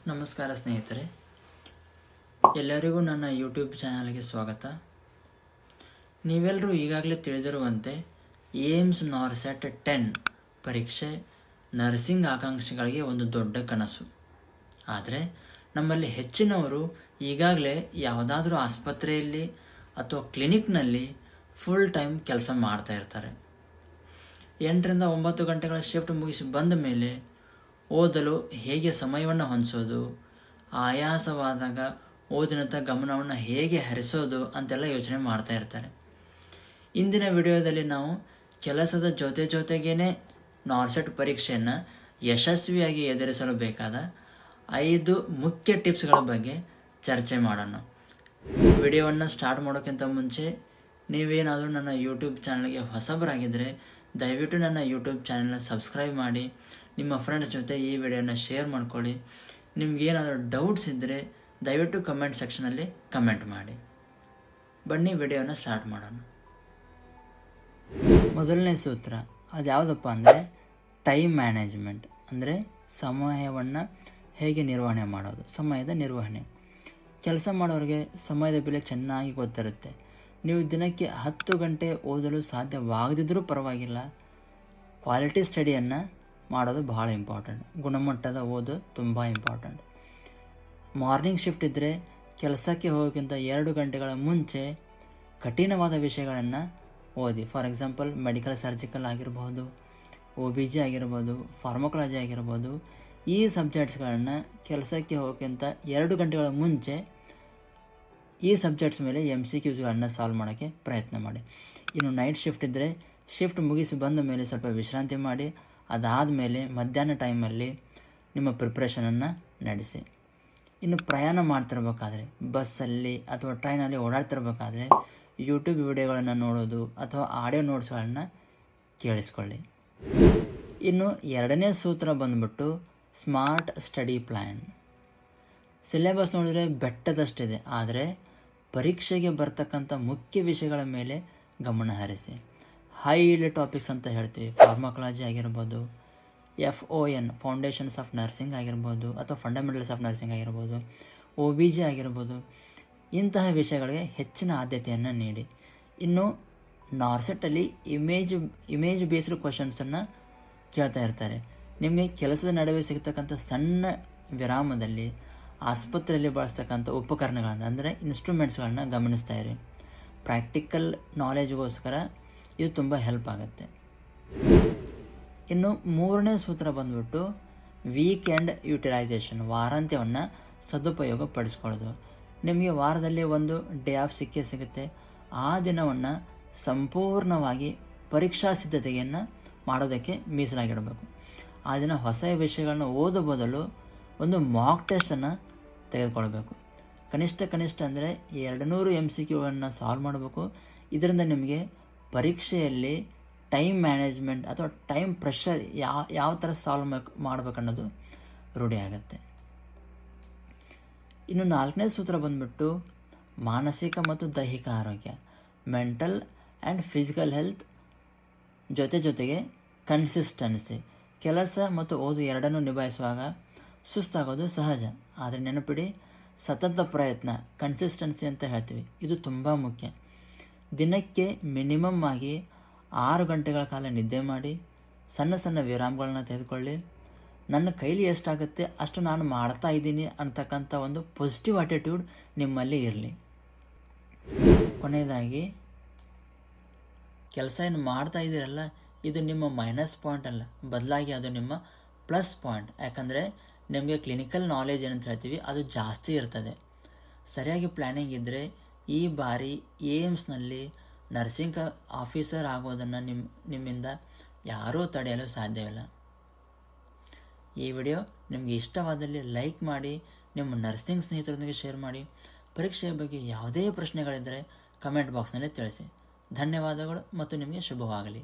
ನಮಸ್ಕಾರ ಸ್ನೇಹಿತರೆ, ಎಲ್ಲರಿಗೂ ನನ್ನ ಯೂಟ್ಯೂಬ್ ಚಾನಲ್ಗೆ ಸ್ವಾಗತ. ನೀವೆಲ್ಲರೂ ಈಗಾಗಲೇ ತಿಳಿದಿರುವಂತೆ ಏಮ್ಸ್ ನಾರ್ಸೆಟ್ 10 ಪರೀಕ್ಷೆ ನರ್ಸಿಂಗ್ ಆಕಾಂಕ್ಷಿಗಳಿಗೆ ಒಂದು ದೊಡ್ಡ ಕನಸು. ಆದರೆ ನಮ್ಮಲ್ಲಿ ಹೆಚ್ಚಿನವರು ಈಗಾಗಲೇ ಯಾವುದಾದ್ರೂ ಆಸ್ಪತ್ರೆಯಲ್ಲಿ ಅಥವಾ ಕ್ಲಿನಿಕ್ನಲ್ಲಿ ಫುಲ್ ಟೈಮ್ ಕೆಲಸ ಮಾಡ್ತಾ ಇರ್ತಾರೆ. 8 ರಿಂದ 9 ಗಂಟೆಗಳ ಶಿಫ್ಟ್ ಮುಗಿಸಿ ಬಂದ ಮೇಲೆ ಓದಲು ಹೇಗೆ ಸಮಯವನ್ನು ಹೊಂದಿಸೋದು, ಆಯಾಸವಾದಾಗ ಓದಿನತ್ತ ಗಮನವನ್ನು ಹೇಗೆ ಹರಿಸೋದು ಅಂತೆಲ್ಲ ಯೋಚನೆ ಮಾಡ್ತಾ ಇರ್ತಾರೆ. ಇಂದಿನ ವಿಡಿಯೋದಲ್ಲಿ ನಾವು ಕೆಲಸದ ಜೊತೆಗೇನೆ ನಾರ್ಸೆಟ್ ಪರೀಕ್ಷೆಯನ್ನು ಯಶಸ್ವಿಯಾಗಿ ಎದುರಿಸಲು ಬೇಕಾದ 5 ಮುಖ್ಯ ಟಿಪ್ಸ್ಗಳ ಬಗ್ಗೆ ಚರ್ಚೆ ಮಾಡೋಣ. ವಿಡಿಯೋವನ್ನು ಸ್ಟಾರ್ಟ್ ಮಾಡೋಕ್ಕಿಂತ ಮುಂಚೆ ನೀವೇನಾದರೂ ನನ್ನ ಯೂಟ್ಯೂಬ್ ಚಾನಲ್ಗೆ ಹೊಸಬರಾಗಿದ್ದರೆ ದಯವಿಟ್ಟು ನನ್ನ ಯೂಟ್ಯೂಬ್ ಚಾನಲ್ನ ಸಬ್ಸ್ಕ್ರೈಬ್ ಮಾಡಿ, ನಿಮ್ಮ ಫ್ರೆಂಡ್ಸ್ ಜೊತೆ ಈ ವಿಡಿಯೋನ ಶೇರ್ ಮಾಡ್ಕೊಳ್ಳಿ. ನಿಮಗೇನಾದರೂ ಡೌಟ್ಸ್ ಇದ್ದರೆ ದಯವಿಟ್ಟು ಕಮೆಂಟ್ ಸೆಕ್ಷನಲ್ಲಿ ಕಮೆಂಟ್ ಮಾಡಿ. ಬನ್ನಿ ವಿಡಿಯೋನ ಸ್ಟಾರ್ಟ್ ಮಾಡೋಣ. ಮೊದಲನೇ ಸೂತ್ರ ಅದು ಯಾವುದಪ್ಪ ಅಂದರೆ ಟೈಮ್ ಮ್ಯಾನೇಜ್ಮೆಂಟ್, ಅಂದರೆ ಸಮಯವನ್ನು ಹೇಗೆ ನಿರ್ವಹಣೆ ಮಾಡೋದು. ಸಮಯದ ನಿರ್ವಹಣೆ. ಕೆಲಸ ಮಾಡೋರಿಗೆ ಸಮಯದ ಬೆಲೆ ಚೆನ್ನಾಗಿ ಗೊತ್ತಿರುತ್ತೆ. ನೀವು ದಿನಕ್ಕೆ 10 ಗಂಟೆ ಓದಲು ಸಾಧ್ಯವಾಗದಿದ್ದರೂ ಪರವಾಗಿಲ್ಲ, ಕ್ವಾಲಿಟಿ ಸ್ಟಡಿಯನ್ನು ಮಾಡೋದು ಬಹಳ ಇಂಪಾರ್ಟೆಂಟ್. ಗುಣಮಟ್ಟದ ಓದು ತುಂಬ ಇಂಪಾರ್ಟೆಂಟ್. ಮಾರ್ನಿಂಗ್ ಶಿಫ್ಟ್ ಇದ್ದರೆ ಕೆಲಸಕ್ಕೆ ಹೋಗೋಕ್ಕಿಂತ 2 ಗಂಟೆಗಳ ಮುಂಚೆ ಕಠಿಣವಾದ ವಿಷಯಗಳನ್ನು ಓದಿ. ಫಾರ್ ಎಕ್ಸಾಂಪಲ್ ಮೆಡಿಕಲ್ ಸರ್ಜಿಕಲ್ ಆಗಿರ್ಬೋದು, OBG ಆಗಿರ್ಬೋದು, ಫಾರ್ಮಕಾಲಜಿ ಆಗಿರ್ಬೋದು. ಈ ಸಬ್ಜೆಕ್ಟ್ಸ್ಗಳನ್ನು ಕೆಲಸಕ್ಕೆ ಹೋಗೋಕ್ಕಿಂತ 2 ಗಂಟೆಗಳ ಮುಂಚೆ ಈ ಸಬ್ಜೆಕ್ಟ್ಸ್ ಮೇಲೆ MCQsಗಳನ್ನು ಸಾಲ್ವ್ ಮಾಡೋಕ್ಕೆ ಪ್ರಯತ್ನ ಮಾಡಿ. ಇನ್ನು ನೈಟ್ ಶಿಫ್ಟ್ ಇದ್ದರೆ ಶಿಫ್ಟ್ ಮುಗಿಸಿ ಬಂದ ಮೇಲೆ ಸ್ವಲ್ಪ ವಿಶ್ರಾಂತಿ ಮಾಡಿ, ಅದಾದ ಮೇಲೆ ಮಧ್ಯಾಹ್ನ ಟೈಮಲ್ಲಿ ನಿಮ್ಮ ಪ್ರಿಪ್ರೇಷನನ್ನು ನಡೆಸಿ. ಇನ್ನು ಪ್ರಯಾಣ ಮಾಡ್ತಿರ್ಬೇಕಾದ್ರೆ ಬಸ್ಸಲ್ಲಿ ಅಥವಾ ಟ್ರೈನಲ್ಲಿ ಓಡಾಡ್ತಿರ್ಬೇಕಾದ್ರೆ ಯೂಟ್ಯೂಬ್ ವಿಡಿಯೋಗಳನ್ನು ನೋಡೋದು ಅಥವಾ ಆಡಿಯೋ ನೋಟ್ಸ್ಗಳನ್ನು ಕೇಳಿಸ್ಕೊಳ್ಳಿ. ಇನ್ನು 2ನೇ ಸೂತ್ರ ಬಂದ್ಬಿಟ್ಟು ಸ್ಮಾರ್ಟ್ ಸ್ಟಡಿ ಪ್ಲ್ಯಾನ್. ಸಿಲೆಬಸ್ ನೋಡಿದರೆ ಬೆಟ್ಟದಷ್ಟಿದೆ, ಆದರೆ ಪರೀಕ್ಷೆಗೆ ಬರ್ತಕ್ಕಂಥ ಮುಖ್ಯ ವಿಷಯಗಳ ಮೇಲೆ ಗಮನ ಹರಿಸಿ. ಹೈ ಈಲ್ಡ್ ಟಾಪಿಕ್ಸ್ ಅಂತ ಹೇಳ್ತೀವಿ. ಫಾರ್ಮಕಾಲಜಿ ಆಗಿರ್ಬೋದು, FON ಫೌಂಡೇಶನ್ಸ್ ಆಫ್ ನರ್ಸಿಂಗ್ ಆಗಿರ್ಬೋದು, ಅಥವಾ ಫಂಡಮೆಂಟಲ್ಸ್ ಆಫ್ ನರ್ಸಿಂಗ್ ಆಗಿರ್ಬೋದು, OBG ಆಗಿರ್ಬೋದು. ಇಂತಹ ವಿಷಯಗಳಿಗೆ ಹೆಚ್ಚಿನ ಆದ್ಯತೆಯನ್ನು ನೀಡಿ. ಇನ್ನು ನಾರ್ಸೆಟ್ಟಲ್ಲಿ ಇಮೇಜ್ ಬೇಸ್ಡ್ ಕ್ವಶನ್ಸನ್ನು ಕೇಳ್ತಾ ಇರ್ತಾರೆ. ನಿಮಗೆ ಕೆಲಸದ ನಡುವೆ ಸಿಗ್ತಕ್ಕಂಥ ಸಣ್ಣ ವಿರಾಮದಲ್ಲಿ ಆಸ್ಪತ್ರೆಯಲ್ಲಿ ಬಳಸ್ತಕ್ಕಂಥ ಉಪಕರಣಗಳನ್ನು ಅಂದರೆ ಇನ್ಸ್ಟ್ರೂಮೆಂಟ್ಸ್ಗಳನ್ನ ಗಮನಿಸ್ತಾ ಇರಿ. ಪ್ರಾಕ್ಟಿಕಲ್ ನಾಲೆಜ್ಗೋಸ್ಕರ ಇದು ತುಂಬ ಹೆಲ್ಪ್ ಆಗುತ್ತೆ. ಇನ್ನು 3ನೇ ಸೂತ್ರ ಬಂದ್ಬಿಟ್ಟು ವೀಕೆಂಡ್ ಯುಟಿಲೈಸೇಷನ್, ವಾರಾಂತ್ಯವನ್ನು ಸದುಪಯೋಗ ಪಡಿಸ್ಕೊಳ್ಳೋದು. ನಿಮಗೆ ವಾರದಲ್ಲಿ ಒಂದು ಡೇ ಆಫ್ ಸಿಗುತ್ತೆ. ಆ ದಿನವನ್ನು ಸಂಪೂರ್ಣವಾಗಿ ಪರೀಕ್ಷಾ ಸಿದ್ಧತೆಯನ್ನು ಮಾಡೋದಕ್ಕೆ ಮೀಸಲಾಗಿಡಬೇಕು. ಆ ದಿನ ಹೊಸ ವಿಷಯಗಳನ್ನ ಓದೋ ಬದಲು ಒಂದು ಮಾಕ್ ಟೆಸ್ಟನ್ನು ತೆಗೆದುಕೊಳ್ಬೇಕು. ಕನಿಷ್ಠ ಅಂದರೆ 200 MCQಗಳನ್ನು ಸಾಲ್ವ್ ಮಾಡಬೇಕು. ಇದರಿಂದ ನಿಮಗೆ ಪರೀಕ್ಷೆಯಲ್ಲಿ ಟೈಮ್ ಮ್ಯಾನೇಜ್ಮೆಂಟ್ ಅಥವಾ ಟೈಮ್ ಪ್ರೆಷರ್ ಯಾವ ಥರ ಸಾಲ್ವ್ ಮಾಡಬೇಕನ್ನೋದು ರೂಢಿ ಆಗುತ್ತೆ. ಇನ್ನು 4ನೇ ಸೂತ್ರ ಬಂದ್ಬಿಟ್ಟು ಮಾನಸಿಕ ಮತ್ತು ದೈಹಿಕ ಆರೋಗ್ಯ, ಮೆಂಟಲ್ ಆ್ಯಂಡ್ ಫಿಸಿಕಲ್ ಹೆಲ್ತ್ ಜೊತೆಗೆ ಕನ್ಸಿಸ್ಟೆನ್ಸಿ. ಕೆಲಸ ಮತ್ತು ಓದು ಎರಡನ್ನೂ ನಿಭಾಯಿಸುವಾಗ ಸುಸ್ತಾಗೋದು ಸಹಜ, ಆದರೆ ನೆನಪಿಡಿ, ಸತತ ಪ್ರಯತ್ನ, ಕನ್ಸಿಸ್ಟೆನ್ಸಿ ಅಂತ ಹೇಳ್ತೀವಿ, ಇದು ತುಂಬ ಮುಖ್ಯ. ದಿನಕ್ಕೆ ಮಿನಿಮಮ್ ಆಗಿ 6 ಗಂಟೆಗಳ ಕಾಲ ನಿದ್ದೆ ಮಾಡಿ, ಸಣ್ಣ ವಿರಾಮಗಳನ್ನ ತೆಗೆದುಕೊಳ್ಳಿ. ನನ್ನ ಕೈಲಿ ಎಷ್ಟಾಗುತ್ತೆ ಅಷ್ಟು ನಾನು ಮಾಡ್ತಾ ಇದ್ದೀನಿ ಅಂತಕ್ಕಂಥ ಒಂದು ಪಾಸಿಟಿವ್ ಆಟಿಟ್ಯೂಡ್ ನಿಮ್ಮಲ್ಲಿ ಇರಲಿ. ಕೊನೆಯದಾಗಿ, ಕೆಲಸ ಏನು ಮಾಡ್ತಾ ಇದ್ದೀರಲ್ಲ, ಇದು ನಿಮ್ಮ ಮೈನಸ್ ಪಾಯಿಂಟ್ ಅಲ್ಲ, ಬದಲಾಗಿ ಅದು ನಿಮ್ಮ ಪ್ಲಸ್ ಪಾಯಿಂಟ್. ಯಾಕಂದರೆ ನಿಮಗೆ ಕ್ಲಿನಿಕಲ್ ನಾಲೆಜ್ ಏನಂತ ಹೇಳ್ತೀವಿ ಅದು ಜಾಸ್ತಿ ಇರ್ತದೆ. ಸರಿಯಾಗಿ ಪ್ಲ್ಯಾನಿಂಗ್ ಇದ್ದರೆ ಈ ಬಾರಿ ಏಮ್ಸ್ನಲ್ಲಿ ನರ್ಸಿಂಗ್ ಆಫೀಸರ್ ಆಗೋದನ್ನು ನಿಮ್ಮಿಂದ ಯಾರೂ ತಡೆಯಲು ಸಾಧ್ಯವಿಲ್ಲ. ಈ ವಿಡಿಯೋ ನಿಮಗೆ ಇಷ್ಟವಾದಲ್ಲಿ ಲೈಕ್ ಮಾಡಿ, ನಿಮ್ಮ ನರ್ಸಿಂಗ್ ಸ್ನೇಹಿತರೊಂದಿಗೆ ಶೇರ್ ಮಾಡಿ. ಪರೀಕ್ಷೆಯ ಬಗ್ಗೆ ಯಾವುದೇ ಪ್ರಶ್ನೆಗಳಿದ್ದರೆ ಕಮೆಂಟ್ ಬಾಕ್ಸ್ನಲ್ಲಿ ತಿಳಿಸಿ. ಧನ್ಯವಾದಗಳು ಮತ್ತು ನಿಮಗೆ ಶುಭವಾಗಲಿ.